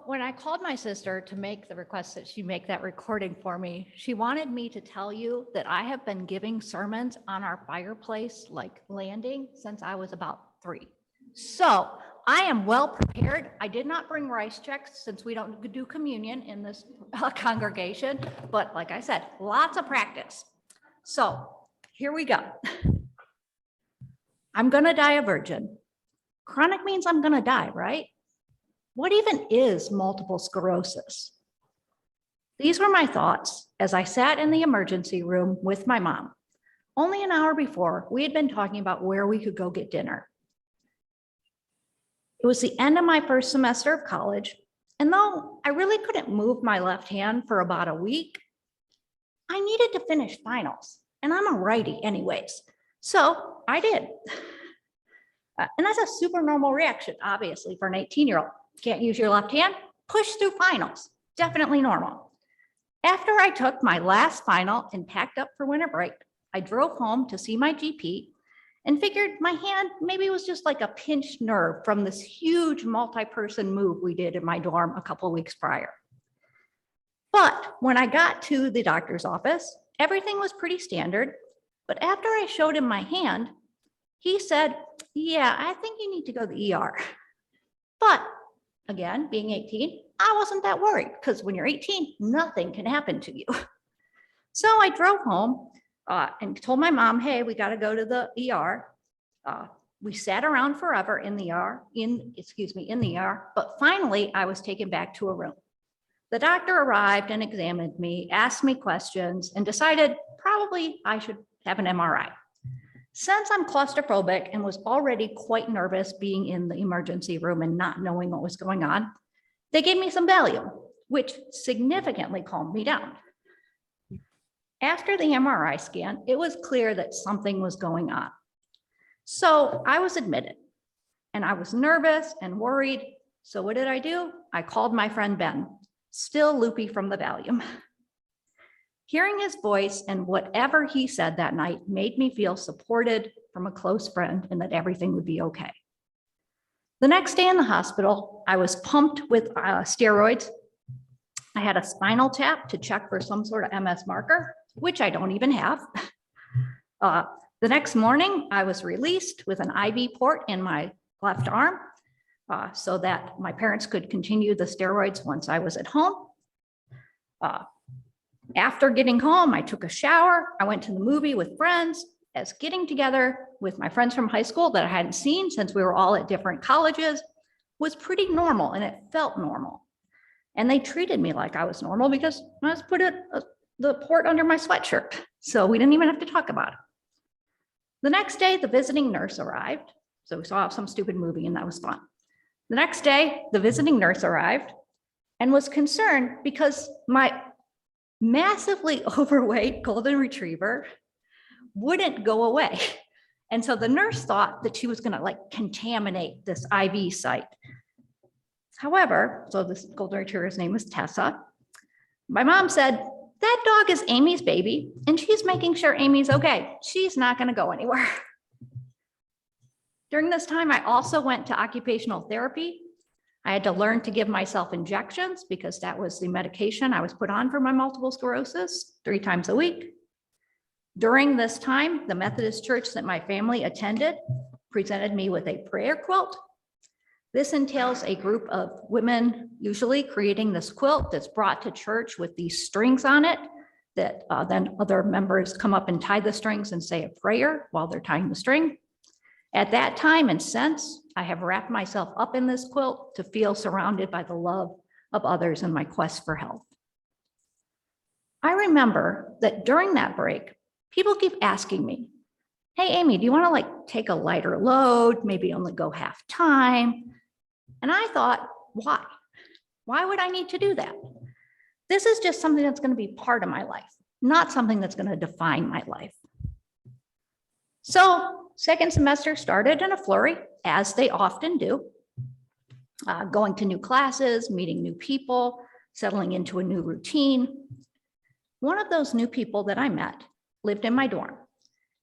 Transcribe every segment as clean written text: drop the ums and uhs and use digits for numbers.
when I called my sister to make the request that she make that recording for me, she wanted me to tell you that I have been giving sermons on our fireplace, like landing, since I was about 3. So I am well prepared. I did not bring rice checks since we don't do communion in this congregation, but like I said, lots of practice. So here we go. I'm gonna die a virgin. Chronic means I'm gonna die, right? What even is multiple sclerosis? These were my thoughts as I sat in the emergency room with my mom. Only an hour before, we had been talking about where we could go get dinner. It was the end of my first semester of college, and though I really couldn't move my left hand for about a week, I needed to finish finals, and I'm a righty anyways, so I did. And that's a super normal reaction, obviously, for an 18-year-old. Can't use your left hand, push through finals, definitely normal. After I took my last final and packed up for winter break, I drove home to see my GP and figured my hand maybe was just like a pinched nerve from this huge multi-person move we did in my dorm a couple of weeks prior. But when I got to the doctor's office, everything was pretty standard. But after I showed him my hand, he said, yeah, I think you need to go to the ER. But again, being 18, I wasn't that worried because when you're 18, nothing can happen to you. So I drove home and told my mom, hey, we got to go to the ER. We sat around forever in the ER, but finally I was taken back to a room. The doctor arrived and examined me, asked me questions, and decided probably I should have an MRI. Since I'm claustrophobic and was already quite nervous being in the emergency room and not knowing what was going on, they gave me some Valium, which significantly calmed me down. After the MRI scan, it was clear that something was going on. So I was admitted, and I was nervous and worried. So what did I do? I called my friend Ben, still loopy from the Valium. Hearing his voice and whatever he said that night made me feel supported from a close friend and that everything would be okay. The next day in the hospital, I was pumped with steroids. I had a spinal tap to check for some sort of MS marker, which I don't even have. The next morning, I was released with an IV port in my left arm so that my parents could continue the steroids once I was at home. After getting home, I took a shower. I went to the movie with friends, as getting together with my friends from high school that I hadn't seen since we were all at different colleges was pretty normal, and it felt normal. And they treated me like I was normal because I just put the port under my sweatshirt. So we didn't even have to talk about it. The next day, the visiting nurse arrived. So we saw some stupid movie and that was fun. The next day, the visiting nurse arrived and was concerned because my massively overweight golden retriever wouldn't go away. And so the nurse thought that she was gonna like contaminate this IV site. However, so this golden retriever's name was Tessa. My mom said, that dog is Amy's baby and she's making sure Amy's okay. She's not gonna go anywhere. During this time, I also went to occupational therapy. I had to learn to give myself injections because that was the medication I was put on for my multiple sclerosis 3 times a week. During this time, the Methodist church that my family attended presented me with a prayer quilt. This entails a group of women usually creating this quilt that's brought to church with these strings on it that then other members come up and tie the strings and say a prayer while they're tying the string. At that time and since, I have wrapped myself up in this quilt to feel surrounded by the love of others in my quest for health. I remember that during that break, people keep asking me, hey, Amy, do you want to like take a lighter load, maybe only go half time? And I thought, why? Why would I need to do that? This is just something that's going to be part of my life, not something that's going to define my life. So second semester started in a flurry, as they often do, going to new classes, meeting new people, settling into a new routine. One of those new people that I met lived in my dorm,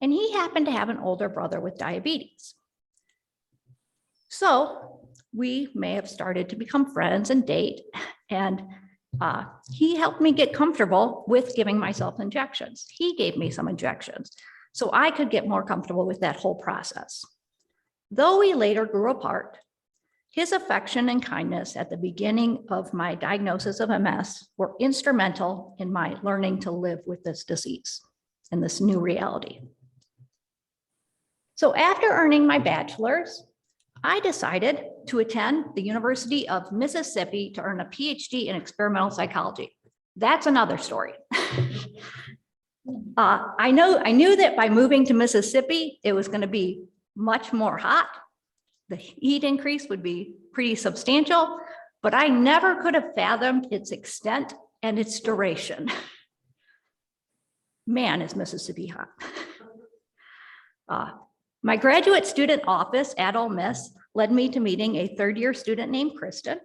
and he happened to have an older brother with diabetes. So we may have started to become friends and date. And he helped me get comfortable with giving myself injections. He gave me some injections so I could get more comfortable with that whole process. Though we later grew apart, his affection and kindness at the beginning of my diagnosis of MS were instrumental in my learning to live with this disease and this new reality. So after earning my bachelor's, I decided to attend the University of Mississippi to earn a PhD in experimental psychology. That's another story. I knew that by moving to Mississippi, it was going to be much more hot. The heat increase would be pretty substantial, but I never could have fathomed its extent and its duration. Man, is Mississippi hot. My graduate student office at Ole Miss led me to meeting a third-year student named Kristen.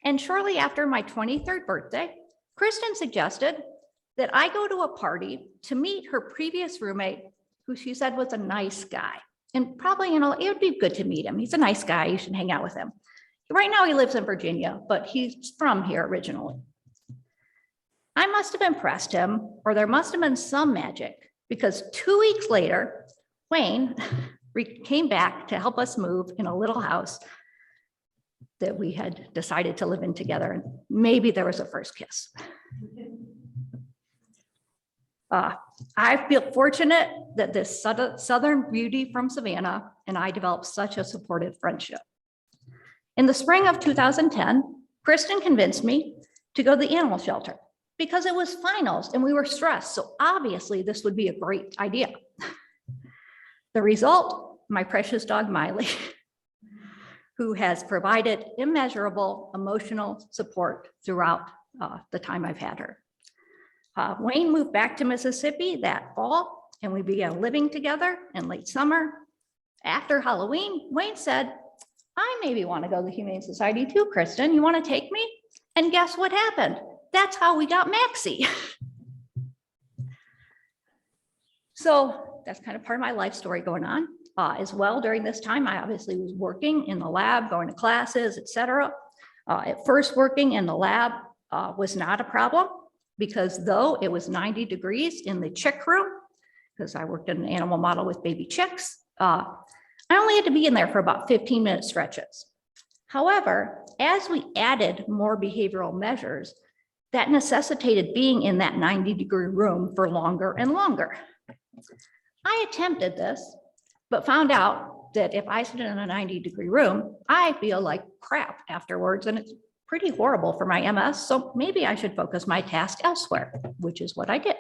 And shortly after my 23rd birthday, Kristen suggested that I go to a party to meet her previous roommate, who she said was a nice guy. And probably, it would be good to meet him. He's a nice guy. You should hang out with him. Right now he lives in Virginia, but he's from here originally. I must have impressed him, or there must have been some magic, because 2 weeks later, Wayne came back to help us move in a little house that we had decided to live in together. And maybe there was a first kiss. I feel fortunate that this Southern beauty from Savannah and I developed such a supportive friendship. In the spring of 2010, Kristen convinced me to go to the animal shelter because it was finals and we were stressed. So obviously this would be a great idea. The result, my precious dog, Miley, who has provided immeasurable emotional support throughout the time I've had her. Wayne moved back to Mississippi that fall, and we began living together in late summer. After Halloween, Wayne said, I maybe want to go to the Humane Society too, Kristen. You want to take me? And guess what happened? That's how we got Maxie. So that's kind of part of my life story going on. As well, during this time, I obviously was working in the lab, going to classes, etc. At first, working in the lab was not a problem, because though it was 90 degrees in the chick room, because I worked in an animal model with baby chicks, I only had to be in there for about 15-minute stretches. However, as we added more behavioral measures, that necessitated being in that 90-degree room for longer and longer. I attempted this, but found out that if I sit in a 90-degree room, I feel like crap afterwards, and it's pretty horrible for my MS, so maybe I should focus my task elsewhere, which is what I did.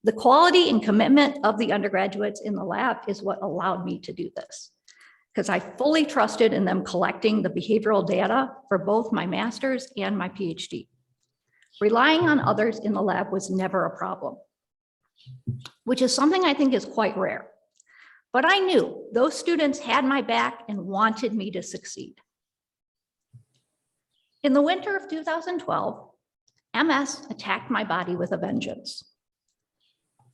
The quality and commitment of the undergraduates in the lab is what allowed me to do this, because I fully trusted in them collecting the behavioral data for both my master's and my PhD. Relying on others in the lab was never a problem, which is something I think is quite rare. But I knew those students had my back and wanted me to succeed. In the winter of 2012, MS attacked my body with a vengeance.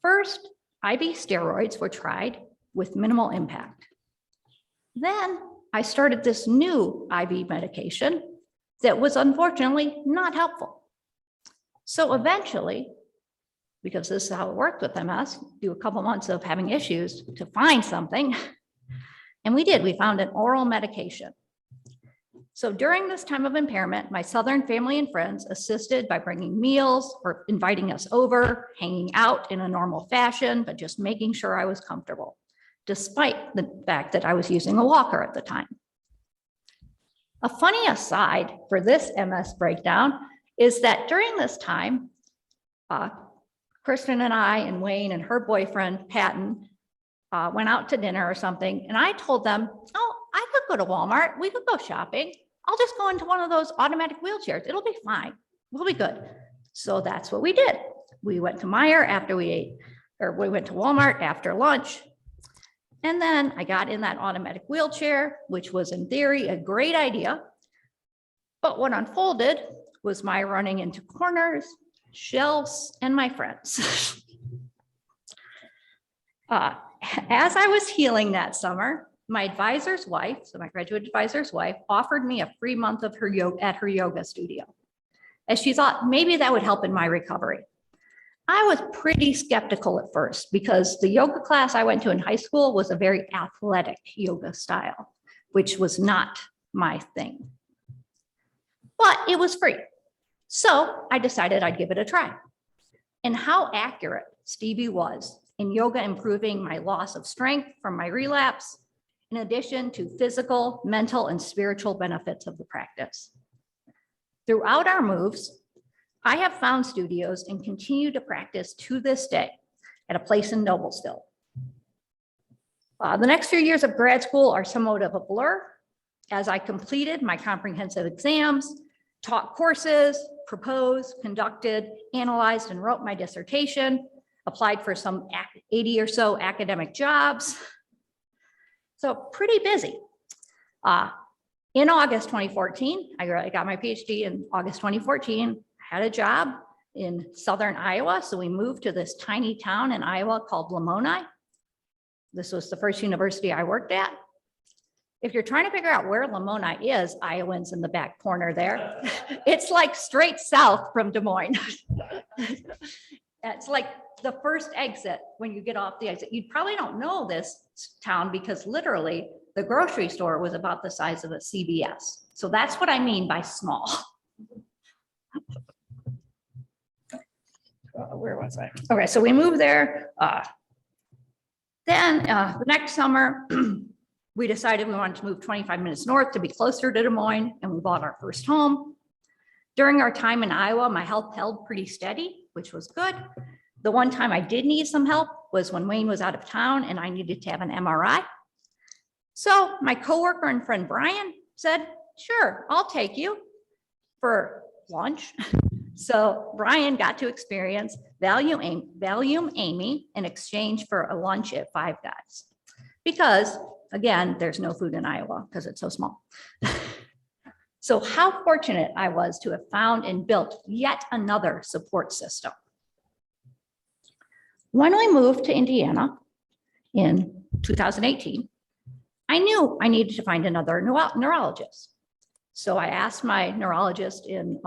First, IV steroids were tried with minimal impact. Then I started this new IV medication that was unfortunately not helpful. So eventually, because this is how it worked with MS, do a couple months of having issues to find something. And we did, we found an oral medication. So during this time of impairment, my Southern family and friends assisted by bringing meals or inviting us over, hanging out in a normal fashion, but just making sure I was comfortable, despite the fact that I was using a walker at the time. A funny aside for this MS breakdown is that during this time, Kristen and I and Wayne and her boyfriend, Patton, went out to dinner or something, and I told them, oh, I could go to Walmart, we could go shopping. I'll just go into one of those automatic wheelchairs. It'll be fine. We'll be good. So that's what we did. We went to Meijer after we ate, or we went to Walmart after lunch. And then I got in that automatic wheelchair, which was in theory a great idea. But what unfolded was my running into corners, shelves, and my friends. As I was healing that summer, my advisor's wife, so my graduate advisor's wife, offered me a free month of her yoga at her yoga studio, as she thought maybe that would help in my recovery. I was pretty skeptical at first because the yoga class I went to in high school was a very athletic yoga style, which was not my thing. But it was free. So I decided I'd give it a try. And how accurate Stevie was in yoga improving my loss of strength from my relapse, in addition to physical, mental, and spiritual benefits of the practice. Throughout our moves, I have found studios and continue to practice to this day at a place in Noblesville. The next few years of grad school are somewhat of a blur as I completed my comprehensive exams, taught courses, proposed, conducted, analyzed, and wrote my dissertation, applied for some 80 or so academic jobs. So pretty busy. In August 2014, I got my PhD in August 2014, had a job in Southern Iowa. So we moved to this tiny town in Iowa called Lamoni. This was the first university I worked at. If you're trying to figure out where Lamoni is, Iowans in the back corner there. It's like straight south from Des Moines. It's like the first exit when you get off the exit. You probably don't know this town because literally the grocery store was about the size of a CVS. So that's what I mean by small. Where was I? Okay, so we moved there. Then the next summer, we decided we wanted to move 25 minutes north to be closer to Des Moines, and we bought our first home. During our time in Iowa, my health held pretty steady, which was good. The one time I did need some help was when Wayne was out of town and I needed to have an MRI. So my coworker and friend Brian said, sure, I'll take you for lunch. So Brian got to experience Valium Amy in exchange for a lunch at Five Guys. Because again, there's no food in Iowa because it's so small. So how fortunate I was to have found and built yet another support system. When we moved to Indiana in 2018, I knew I needed to find another neurologist. So I asked my neurologist in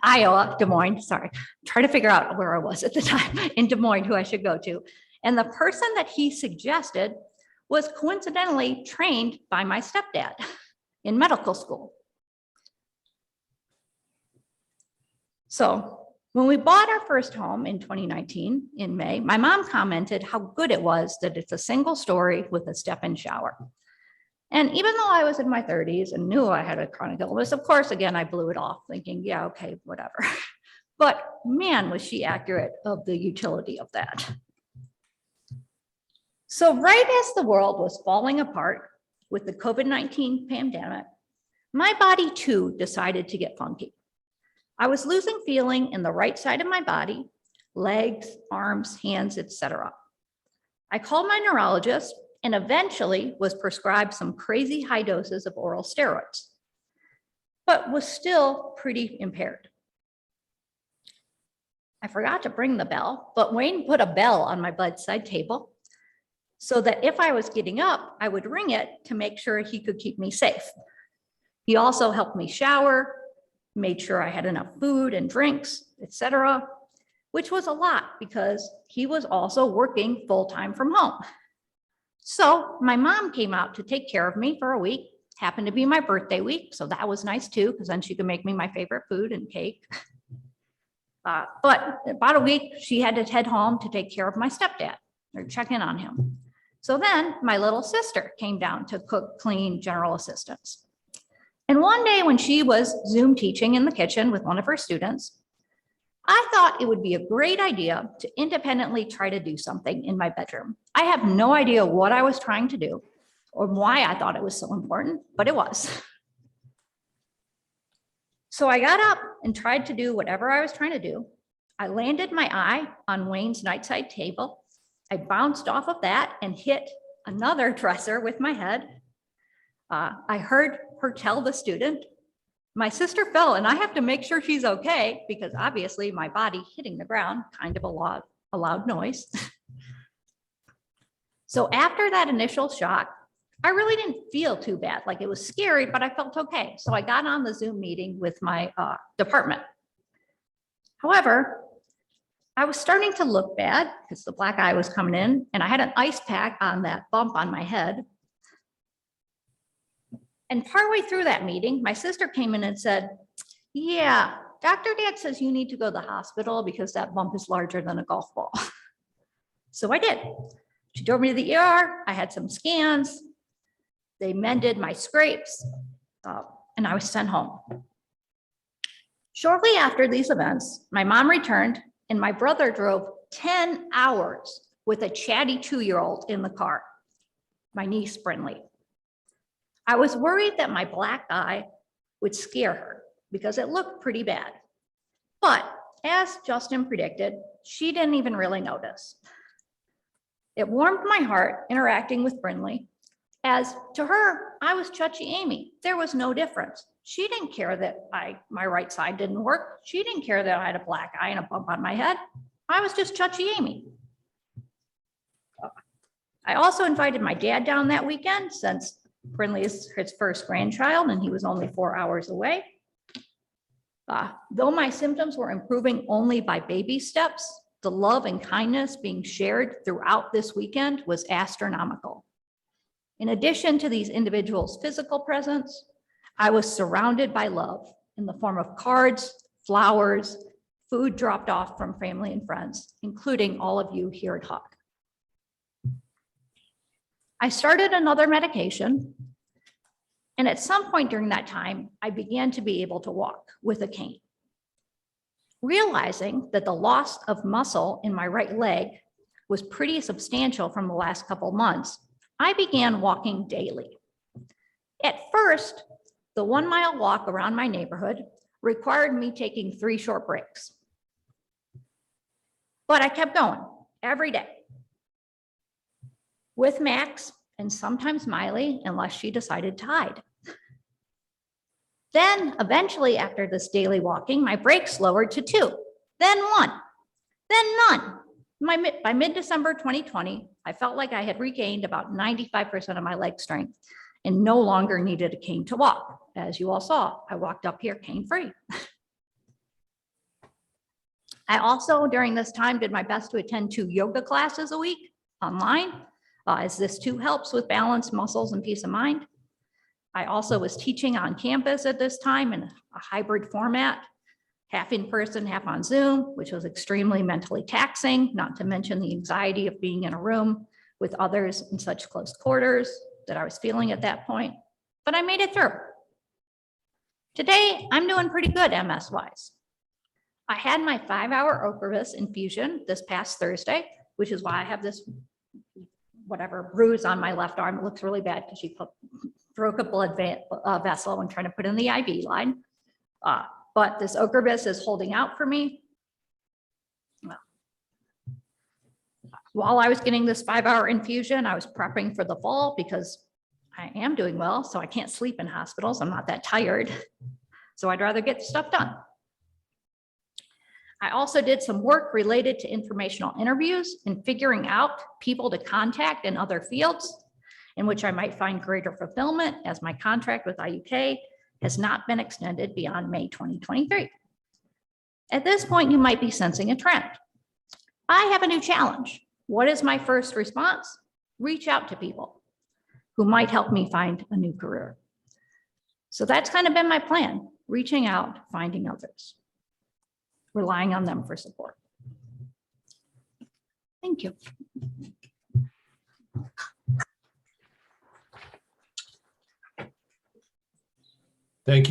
Iowa, Des Moines, sorry, trying to figure out where I was at the time, in Des Moines, who I should go to. And the person that he suggested was coincidentally trained by my stepdad in medical school. So when we bought our first home in 2019, in May, my mom commented how good it was that it's a single story with a step-in shower. And even though I was in my 30s and knew I had a chronic illness, of course, again, I blew it off thinking, yeah, okay, whatever. But man, was she accurate of the utility of that. So right as the world was falling apart with the COVID-19 pandemic, my body too decided to get funky. I was losing feeling in the right side of my body, legs, arms, hands, etc. I called my neurologist and eventually was prescribed some crazy high doses of oral steroids, but was still pretty impaired. I forgot to bring the bell, but Wayne put a bell on my bedside table so that if I was getting up, I would ring it to make sure he could keep me safe. He also helped me shower, made sure I had enough food and drinks, etc., which was a lot because he was also working full-time from home. So my mom came out to take care of me for a week. Happened to be my birthday week, so that was nice too, because then she could make me my favorite food and cake. But about a week, she had to head home to take care of my stepdad or check in on him. So then my little sister came down to cook, clean, general assistance. And one day when she was Zoom teaching in the kitchen with one of her students, I thought it would be a great idea to independently try to do something in my bedroom. I have no idea what I was trying to do or why I thought it was so important, but it was. So I got up and tried to do whatever I was trying to do. I landed my eye on Wayne's nightside table. I bounced off of that and hit another dresser with my head. I heard her tell the student, my sister fell and I have to make sure she's okay because obviously my body hitting the ground, kind of a loud noise. So after that initial shock, I really didn't feel too bad. Like it was scary, but I felt okay. So I got on the Zoom meeting with my department. However, I was starting to look bad because the black eye was coming in and I had an ice pack on that bump on my head. And partway through that meeting, my sister came in and said, yeah, Dr. Dad says you need to go to the hospital because that bump is larger than a golf ball. So I did. She drove me to the ER. I had some scans. They mended my scrapes and I was sent home. Shortly after these events, my mom returned and my brother drove 10 hours with a chatty 2-year-old in the car, my niece, Brinley. I was worried that my black eye would scare her because it looked pretty bad. But as Justin predicted, she didn't even really notice. It warmed my heart interacting with Brinley, as to her, I was Chutchy Amy. There was no difference. She didn't care that my right side didn't work. She didn't care that I had a black eye and a bump on my head. I was just Chutchy Amy. I also invited my dad down that weekend since Brinley is his first grandchild and he was only 4 hours away. Though my symptoms were improving only by baby steps, the love and kindness being shared throughout this weekend was astronomical. In addition to these individuals' physical presence, I was surrounded by love in the form of cards, flowers, food dropped off from family and friends, including all of you here at Hawk. I started another medication, and at some point during that time, I began to be able to walk with a cane. Realizing that the loss of muscle in my right leg was pretty substantial from the last couple of months, I began walking daily. At first, the 1-mile walk around my neighborhood required me taking 3 short breaks. But I kept going every day with Max and sometimes Miley, unless she decided to hide. Then eventually after this daily walking, my breaks lowered to 2, then 1, then none. By mid-December 2020, I felt like I had regained about 95% of my leg strength and no longer needed a cane to walk. As you all saw, I walked up here cane-free. I also, during this time, did my best to attend 2 yoga classes a week online, as this too helps with balance, muscles, and peace of mind. I also was teaching on campus at this time in a hybrid format, half in person, half on Zoom, which was extremely mentally taxing, not to mention the anxiety of being in a room with others in such close quarters that I was feeling at that point, but I made it through. Today, I'm doing pretty good MS-wise. I had my 5-hour Ocrevus infusion this past Thursday, which is why I have this whatever bruise on my left arm. It looks really bad because she broke a blood vessel and trying to put in the IV line. But this Ocrevus is holding out for me. Well, while I was getting this 5-hour infusion, I was prepping for the fall because I am doing well, so I can't sleep in hospitals. I'm not that tired. So I'd rather get stuff done. I also did some work related to informational interviews and figuring out people to contact in other fields in which I might find greater fulfillment, as my contract with IUK has not been extended beyond May 2023. At this point, you might be sensing a trend. I have a new challenge. What is my first response? Reach out to people who might help me find a new career. So that's kind of been my plan, reaching out, finding others, relying on them for support. Thank you.